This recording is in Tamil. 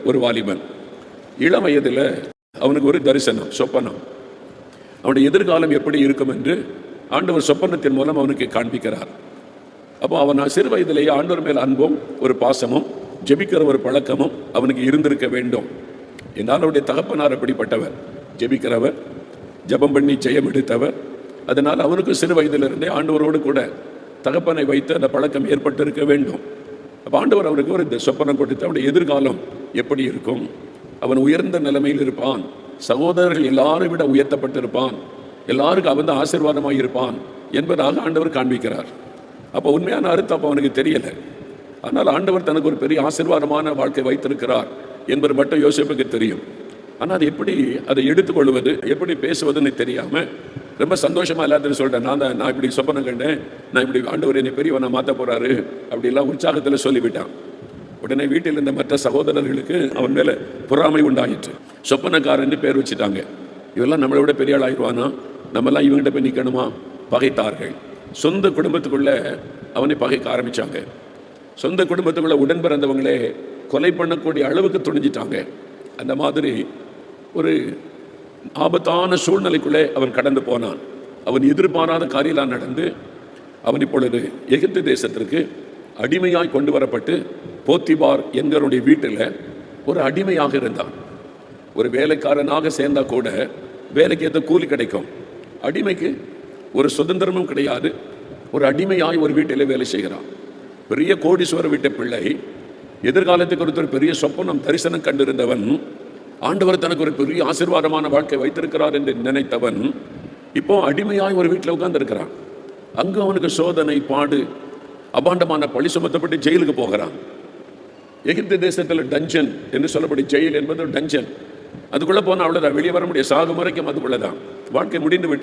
ஒரு வாலிபன். இளம் வயதில் அவனுக்கு ஒரு தரிசனம், சொப்பனம். அவனுடைய எதிர்காலம் எப்படி இருக்கும் என்று ஆண்டவர் சொப்பனத்தின் மூலம் அவனுக்கு காண்பிக்கிறார். அப்போ அவன் சிறு வயதிலேயே ஆண்டவர் மேல் அன்பும் ஒரு பாசமும் ஜெபிக்கிற ஒரு பழக்கமும் அவனுக்கு இருந்திருக்க வேண்டும். என்னால் அவருடைய தகப்பனார் அப்படிப்பட்டவர், ஜெபிக்கிறவர், ஜெபம் பண்ணி ஜெயம் எடுத்தவர். அதனால் அவனுக்கு சிறு வயதிலிருந்தே ஆண்டவரோடு கூட தகப்பனை வைத்து அந்த பழக்கம் ஏற்பட்டிருக்க வேண்டும். அப்போ ஆண்டவர் அவனுக்கு ஒரு சொப்பனம் கொடுத்து அவனுடைய எதிர்காலம் எப்படி இருக்கும், அவன் உயர்ந்த நிலைமையில் இருப்பான், சகோதரர்கள் எல்லாரும் விட உயர்த்தப்பட்டிருப்பான், எல்லாருக்கும் அவன் தான் ஆசீர்வாதமாக இருப்பான் என்பதாக ஆண்டவர் காண்பிக்கிறார். அப்போ உண்மையான அர்த்தம் அப்போ அவனுக்கு தெரியலை. ஆனால் ஆண்டவர் தனக்கு ஒரு பெரிய ஆசீர்வாதமான வாழ்க்கை வைத்திருக்கிறார் என்பது மட்டும் யோசிப்புக்கு தெரியும். ஆனால் அது எப்படி அதை எடுத்துக்கொள்வது, எப்படி பேசுவதுன்னு தெரியாமல் ரொம்ப சந்தோஷமாக எல்லாத்தையும் சொல்லிட்டேன். நான் இப்படி சொப்பனம் கண்டேன், நான் இப்படி ஆண்டவர் என்னை பெரியவனை மாற்ற போகிறாரு அப்படிலாம் உற்சாகத்தில் சொல்லிவிட்டான். உடனே வீட்டில் இருந்த மற்ற சகோதரர்களுக்கு அவன் மேலே பொறாமை உண்டாயிற்று. சொப்பனக்காரன்னு பேர் வச்சுட்டாங்க. இவெல்லாம் நம்மளை விட பெரிய ஆள் ஆயிடுவானா, நம்மெல்லாம் இவங்கிட்ட போய் நிற்கணுமா? பகைத்தார்கள். சொந்த குடும்பத்துக்குள்ள அவனை பகைக்க ஆரம்பித்தாங்க. சொந்த குடும்பத்துக்குள்ள உடன் பிறந்தவங்களே கொலை பண்ணக்கூடிய அளவுக்கு துணிஞ்சிட்டாங்க. அந்த மாதிரி ஒரு ஆபத்தான சூழ்நிலைக்குள்ளே அவன் கடந்து போனான். அவன் எதிர்பாராத காரியெல்லாம் நடந்து அவன் இப்பொழுது எகிப்து தேசத்திற்கு அடிமையாய் கொண்டு வரப்பட்டு போத்திபார் என்கிறவருடைய வீட்டில் ஒரு அடிமையாக இருந்தான். ஒரு வேலைக்காரனாக சேர்ந்தா கூட வேலைக்கு ஏற்ற கூலி கிடைக்கும். அடிமைக்கு ஒரு சுதந்திரமும் கிடையாது. ஒரு அடிமையாய் ஒரு வீட்டில் வேலை செய்கிறான். பெரிய கோடீஸ்வர வீட்டு பிள்ளை, எதிர்காலத்துக்கு ஒருத்தர் பெரிய சொப்பனம் தரிசனம் கண்டிருந்தவன், ஆண்டவர் தனக்கு ஒரு பெரிய ஆசீர்வாதமான வாழ்க்கை வைத்திருக்கிறார் என்று நினைத்தவன் இப்போ அடிமையாய் ஒரு வீட்டில் உட்கார்ந்து இருக்கிறான். அங்கு அவனுக்கு சோதனை, பாடு, அபாண்டமான பழி சுமத்தப்பட்டு ஜெயிலுக்கு போகிறான். எகிப்து தேசத்தில் டஞ்சன் என்று சொல்லப்படும் ஜெயில் என்பது டஞ்சன். அதுக்குள்ளே போனால் அவ்வளோதான், வெளியே வர முடியாது, சாகும் வரைக்கும் அதுக்குள்ளதான் வாழ்க்கை முடிந்து விட்டது.